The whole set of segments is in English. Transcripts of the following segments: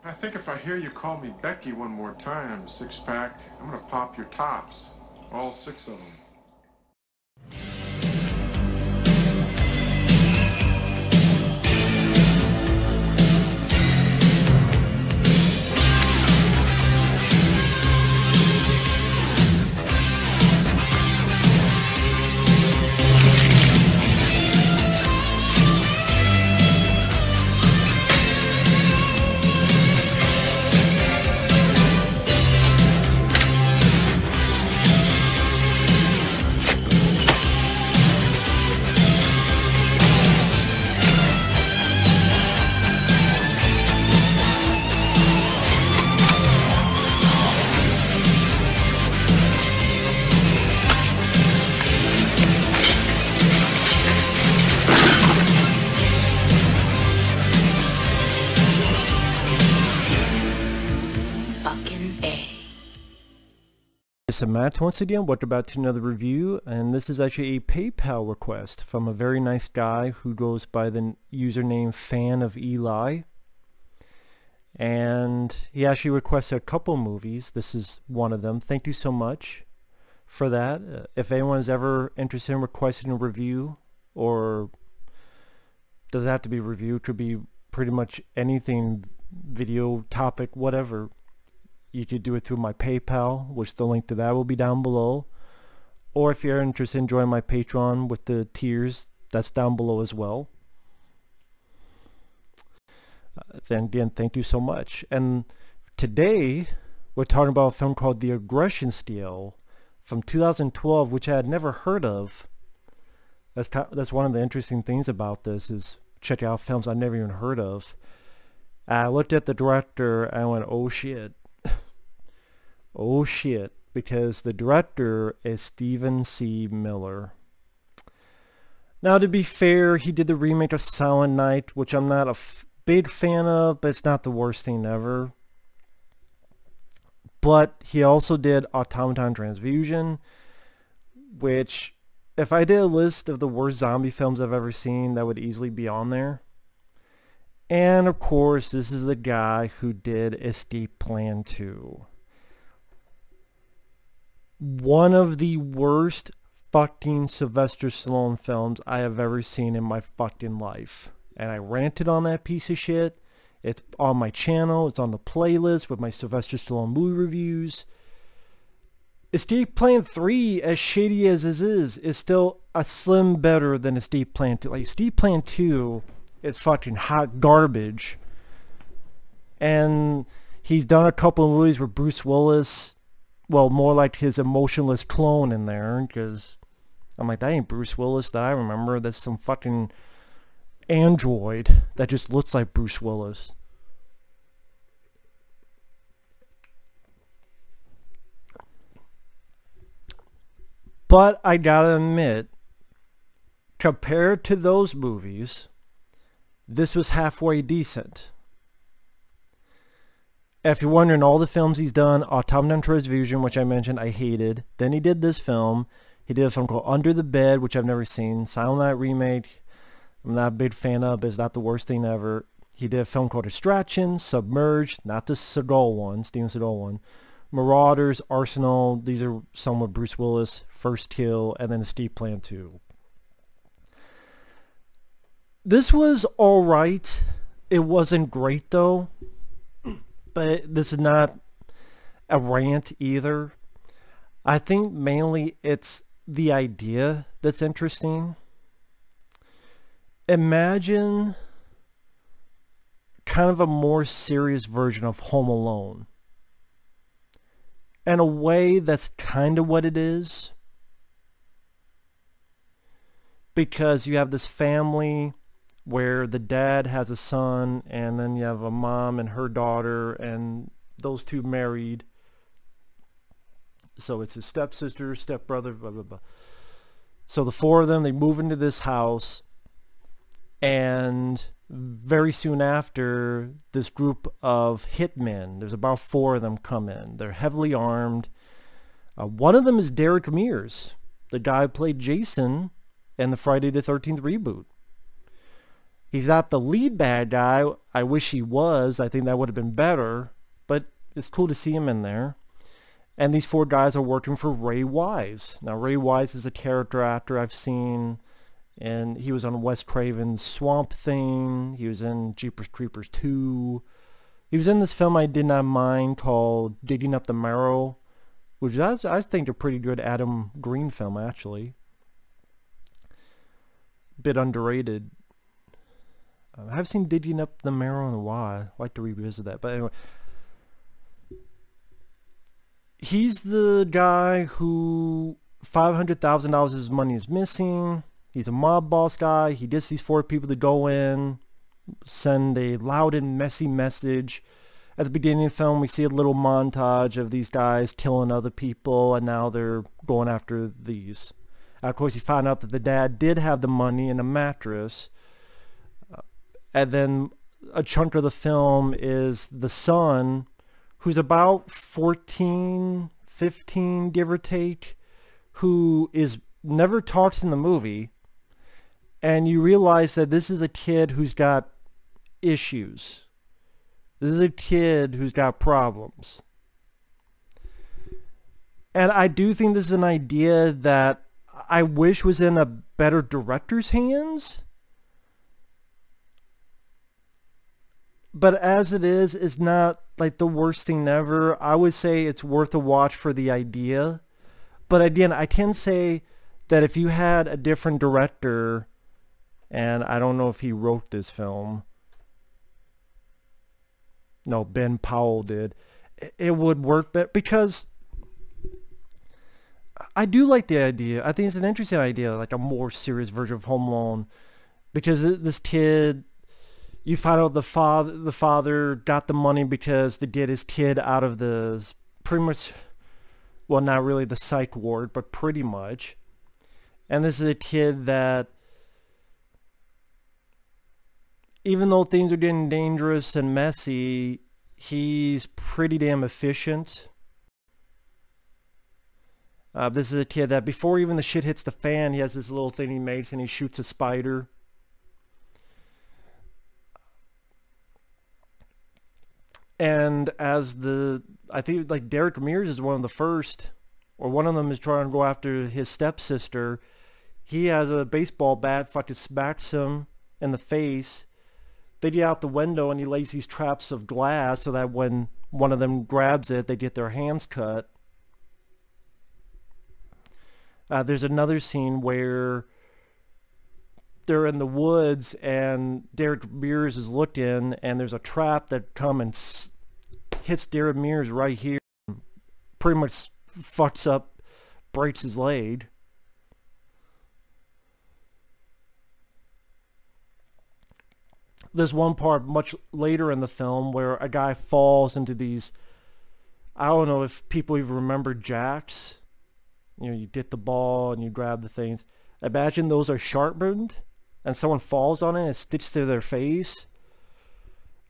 I think if I hear you call me Becky one more time, six-pack, I'm gonna pop your tops. All six of them. This is Matt once again. Welcome back to another review, and this is actually a PayPal request from a very nice guy who goes by the username Fan of Eli, and he actually requested a couple movies. This is one of them. Thank you so much for that. If anyone is ever interested in requesting a review, or doesn't have to be a review, it could be pretty much anything, video, topic, whatever, you could do it through my PayPal, which the link to that will be down below. Or if you're interested in joining my Patreon with the tiers, that's down below as well. Then again, thank you so much. And today, we're talking about a film called The Aggression Scale from 2012, which I had never heard of. That's one of the interesting things about this, is checking out films I never even heard of. I looked at the director and I went, oh shit. Oh shit, because the director is Stephen C. Miller. Now, to be fair, he did the remake of Silent Night, which I'm not a big fan of, but it's not the worst thing ever. But he also did Automaton Transfusion, which, if I did a list of the worst zombie films I've ever seen, that would easily be on there. And of course, this is the guy who did Escape Plan 2. One of the worst fucking Sylvester Stallone films I have ever seen in my fucking life. And I ranted on that piece of shit. It's on my channel. It's on the playlist with my Sylvester Stallone movie reviews. Escape Plan 3, as shady as it is still a slim better than Escape Plan 2. Like, Escape Plan 2 is fucking hot garbage. And he's done a couple of movies with Bruce Willis. Well, more like his emotionless clone in there, because I'm like, that ain't Bruce Willis that I remember. That's some fucking android that just looks like Bruce Willis. But I gotta admit, compared to those movies, this was halfway decent. If you're wondering, all the films he's done, Automaton Transfusion, which I mentioned I hated. Then he did this film. He did a film called Under the Bed, which I've never seen. Silent Night remake, I'm not a big fan of. It's not the worst thing ever. He did a film called Distraction, Submerged, not the Seagal one, Steven Seagal one. Marauders, Arsenal, these are some with Bruce Willis, First Kill, and then Escape Plan 2. This was alright. It wasn't great though. But this is not a rant either. I think mainly it's the idea that's interesting. Imagine kind of a more serious version of Home Alone. In a way, that's kind of what it is. Because you have this family where the dad has a son, and then you have a mom and her daughter, and those two married. So it's his stepsister, stepbrother, blah, blah, blah. So the four of them, they move into this house, and very soon after, this group of hitmen, there's about 4 of them, come in. They're heavily armed. One of them is Derek Mears, the guy who played Jason in the Friday the 13th reboot. He's not the lead bad guy. I wish he was. I think that would have been better. But it's cool to see him in there. And these 4 guys are working for Ray Wise. Now, Ray Wise is a character actor I've seen, and he was on Wes Craven's Swamp Thing. He was in Jeepers Creepers 2. He was in this film I did not mind called Digging Up the Marrow, which is, I think, a pretty good Adam Green film, actually. Bit underrated. I haven't seen Digging Up the Marrow in a while. I'd like to revisit that. But anyway, he's the guy who $500,000 of his money is missing. He's a mob boss guy. He gets these 4 people to go in, send a loud and messy message. At the beginning of the film, we see a little montage of these guys killing other people, and now they're going after these. Of course, you find out that the dad did have the money in a mattress. And then a chunk of the film is the son, who's about 14, 15, give or take, who is never talks in the movie. And you realize that this is a kid who's got issues. This is a kid who's got problems. And I do think this is an idea that I wish was in a better director's hands. But as it is, it's not like the worst thing ever. I would say it's worth a watch for the idea. But again, I can say that if you had a different director, and I don't know if he wrote this film. No, Ben Powell did. It would work better, because I do like the idea. I think it's an interesting idea, like a more serious version of Home Alone, because this kid, you find out the father got the money because to get his kid out of the, pretty much, well, not really the psych ward, but pretty much. And this is a kid that, even though things are getting dangerous and messy, he's pretty damn efficient. This is a kid that before even the shit hits the fan, he has this little thing he makes and he shoots a spider. And as I think like Derek Mears is one of the first, or one of them is trying to go after his stepsister. He has a baseball bat, fucking smacks him in the face. They get out the window and he lays these traps of glass so that when one of them grabs it, they get their hands cut. There's another scene where they're in the woods and Derek Mears is looking, and there's a trap that comes and hits Derek Mears right here. Pretty much fucks up, breaks his leg. There's one part much later in the film where a guy falls into these, I don't know if people even remember jacks. You know, you get the ball and you grab the things. Imagine those are sharpened and someone falls on it and it sticks to their face.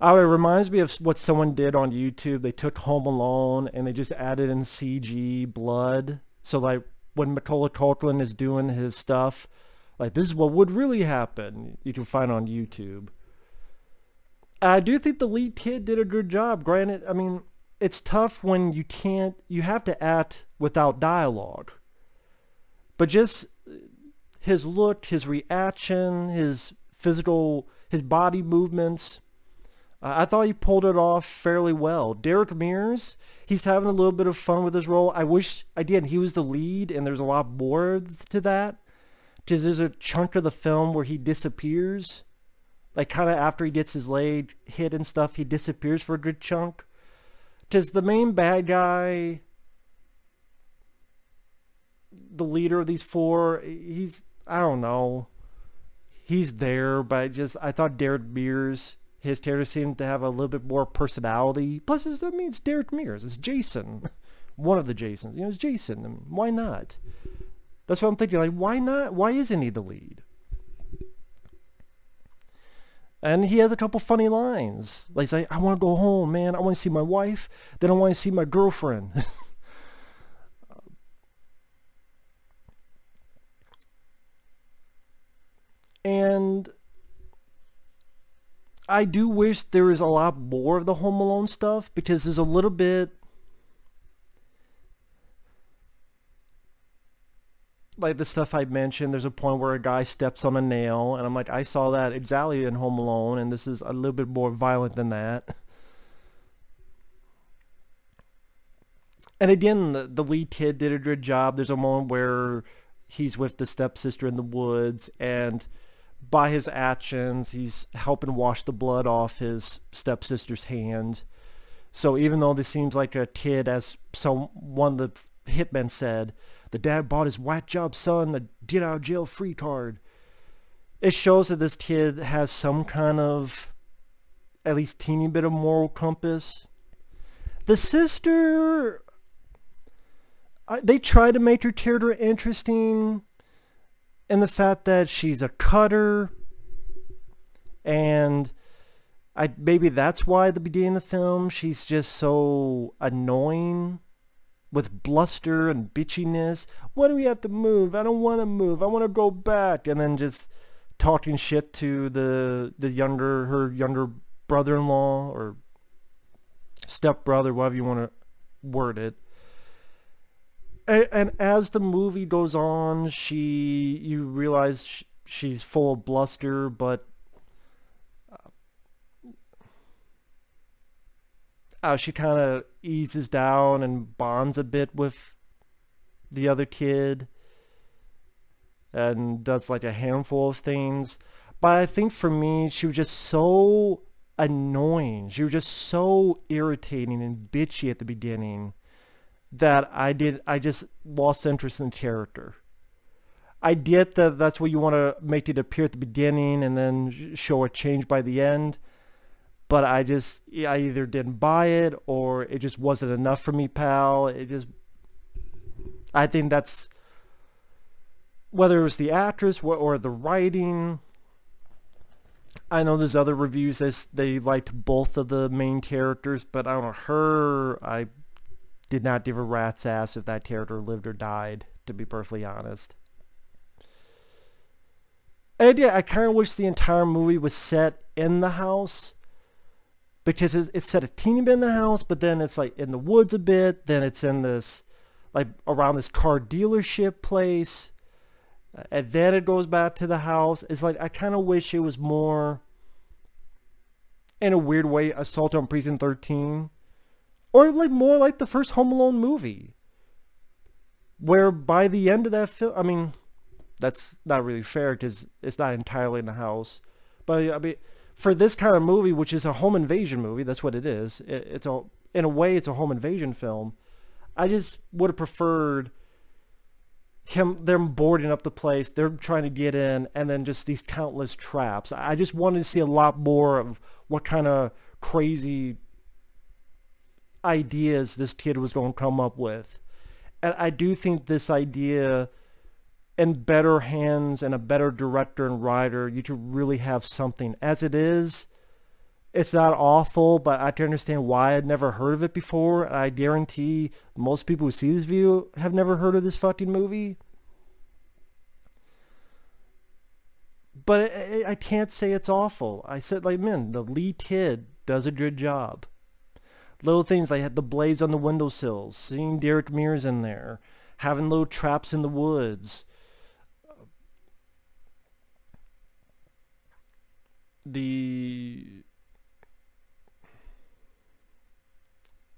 Oh, it reminds me of what someone did on YouTube. They took Home Alone and they just added in CG blood. So like when Macaulay Culkin is doing his stuff, like this is what would really happen. You can find on YouTube. I do think the lead kid did a good job. Granted, I mean, it's tough when you have to act without dialogue. But just his look, his reaction, his physical, his body movements, I thought he pulled it off fairly well. Derek Mears, he's having a little bit of fun with his role. I wish, again, he was the lead and there's a lot more to that. Because there's a chunk of the film where he disappears. Like kind of after he gets his leg hit and stuff, he disappears for a good chunk. Because the main bad guy, the leader of these 4, I don't know. He's there, but I thought Derek Mears, his character seemed to have a little bit more personality. Plus, it's Derek Mears. It's Jason. One of the Jasons. You know, it's Jason. I mean, why not? That's what I'm thinking. Like, why not? Why isn't he the lead? And he has a couple funny lines. Like, he's like, I want to go home, man. I want to see my wife. Then I want to see my girlfriend. And I do wish there was a lot more of the Home Alone stuff, because there's a little bit like the stuff I mentioned. There's a point where a guy steps on a nail, and I'm like, I saw that exactly in Home Alone, and this is a little bit more violent than that. And again, the lead kid did a good job. There's a moment where he's with the stepsister in the woods, and by his actions, he's helping wash the blood off his stepsister's hand. So even though this seems like a kid, as one of the hitmen said, the dad bought his whack job son a get out of jail free card. It shows that this kid has some kind of, at least teeny bit of moral compass. The sister, they try to make her character interesting, and the fact that she's a cutter, and maybe that's why at the beginning of the film she's just so annoying with bluster and bitchiness. Why do we have to move? I don't want to move. I want to go back. And then just talking shit to her younger brother-in-law or stepbrother, whatever you want to word it. And as the movie goes on, you realize she's full of bluster, but she kind of eases down and bonds a bit with the other kid and does like a handful of things. But I think for me, she was just so annoying. She was just so irritating and bitchy at the beginning that I just lost interest in the character. I get that that's what you want to make it appear at the beginning and then show a change by the end. But I either didn't buy it or it just wasn't enough for me, pal. I think that's, whether it was the actress or the writing. I know there's other reviews that they liked both of the main characters, but I don't know, her, I did not give a rat's ass if that character lived or died, to be perfectly honest. And yeah, I kind of wish the entire movie was set in the house, because it's set a teeny bit in the house, but then it's like in the woods a bit, then it's in this, like around this car dealership place, and then it goes back to the house. It's like, I kind of wish it was more, in a weird way, Assault on Precinct 13, or like more like the first Home Alone movie, where by the end of that film, I mean, that's not really fair because it's not entirely in the house, but I mean, for this kind of movie, which is a home invasion movie, that's what it is. In a way, it's a home invasion film. I just would have preferred them boarding up the place, they're trying to get in, and then just these countless traps. I just wanted to see a lot more of what kind of crazy ideas this kid was going to come up with. And I do think this idea, in better hands and a better director and writer, you could really have something. As it is, it's not awful, but I can understand why I'd never heard of it before. I guarantee most people who see this video have never heard of this fucking movie. But I can't say it's awful. I said, like, man, the lead kid does a good job. Little things like the blades on the windowsills, seeing Derek Mears in there, having little traps in the woods. The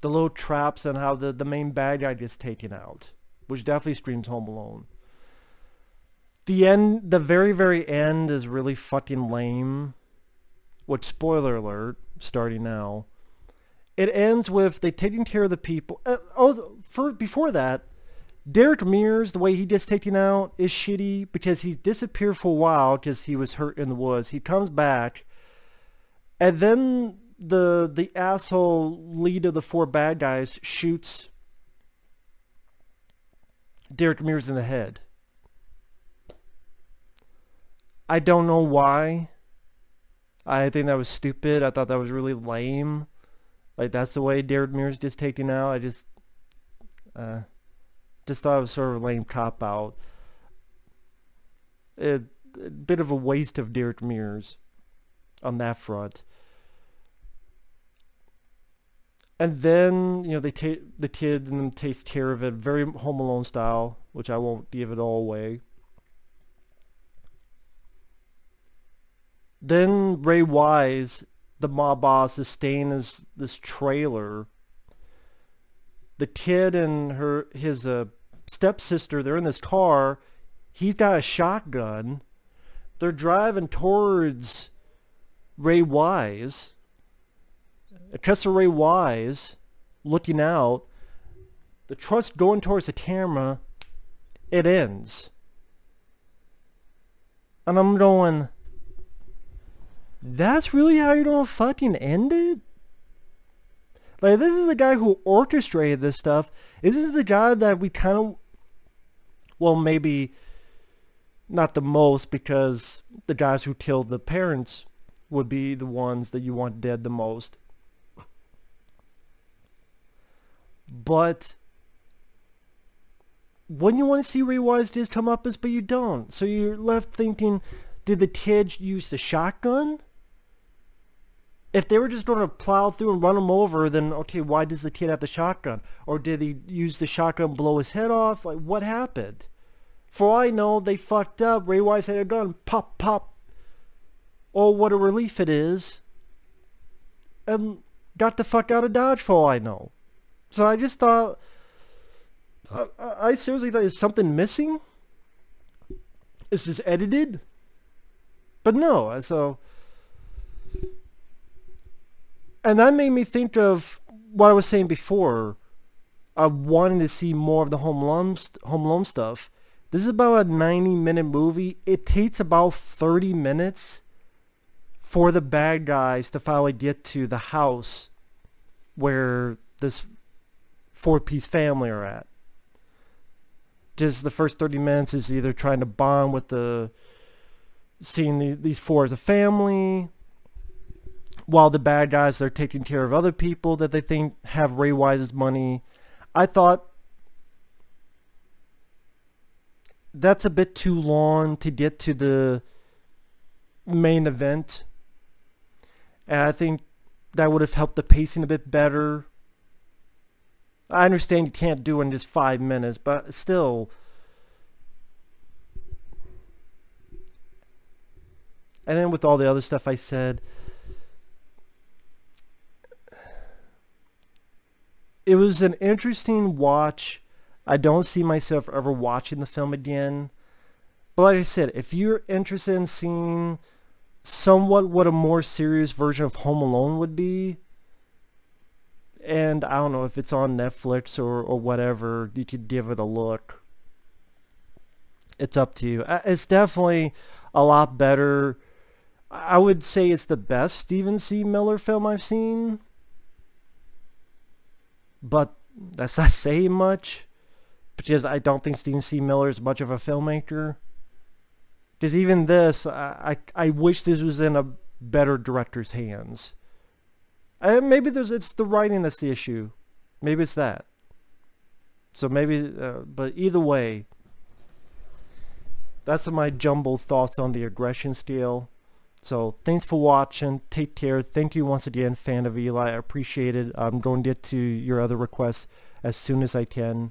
little traps and how the main bad guy gets taken out, which definitely screams Home Alone. The very, very end is really fucking lame, which, spoiler alert, starting now. It ends with they taking care of the people. Before that, Derek Mears, the way he gets taken out is shitty because he disappeared for a while because he was hurt in the woods. He comes back, and then the asshole lead of the four bad guys shoots Derek Mears in the head. I don't know why. I think that was stupid. I thought that was really lame. Like, that's the way Derek Mears gets taken out. I just thought it was sort of a lame cop-out. A bit of a waste of Derek Mears on that front. And then, you know, they take the kid and then takes care of it, very Home Alone style, which I won't give it all away. Then Ray Wise, the mob boss, is staying in this trailer. The kid and his stepsister, they're in this car. He's got a shotgun. They're driving towards Ray Wise. Because of Ray Wise looking out, the truck's going towards the camera. It ends. And I'm going, that's really how you're gonna fucking end it? Like, this is the guy who orchestrated this stuff. This is the guy that we kind of, well, maybe not the most, because the guys who killed the parents would be the ones that you want dead the most. But when you want to see Ray Wise just come up, but you don't. So you're left thinking, did the kid use the shotgun? If they were just going to plow through and run him over, then okay, why does the kid have the shotgun? Or did he use the shotgun, blow his head off? Like, what happened? For all I know, they fucked up. Ray Wise had a gun. Pop, pop. Oh, what a relief it is. And got the fuck out of Dodge, for all I know. So I just thought, I seriously thought, is something missing? Is this edited? But no, so... And that made me think of what I was saying before. I wanted to see more of the Home Alone stuff. This is about a 90-minute movie. It takes about 30 minutes for the bad guys to finally get to the house where this four-piece family are at. Just the first 30 minutes is either trying to bond with seeing these four as a family, while the bad guys, they're taking care of other people that they think have Ray Wise's money. I thought that's a bit too long to get to the main event. And I think that would have helped the pacing a bit better. I understand you can't do it in just 5 minutes, but still. And then with all the other stuff I said, it was an interesting watch. I don't see myself ever watching the film again. But like I said, if you're interested in seeing somewhat what a more serious version of Home Alone would be, and I don't know if it's on Netflix or whatever, you could give it a look. It's up to you. It's definitely a lot better. I would say it's the best Stephen C. Miller film I've seen. But that's not saying much, because I don't think Stephen C. Miller is much of a filmmaker. Because even this, I wish this was in a better director's hands. Maybe it's the writing that's the issue. Maybe it's that. So maybe, but either way, that's my jumbled thoughts on the aggression scale. So thanks for watching. Take care. Thank you once again, fan of Eli. I appreciate it. I'm going to get to your other requests as soon as I can.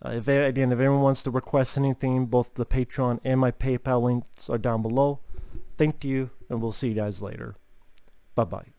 If anyone wants to request anything, both the Patreon and my PayPal links are down below. Thank you, and we'll see you guys later. Bye-bye.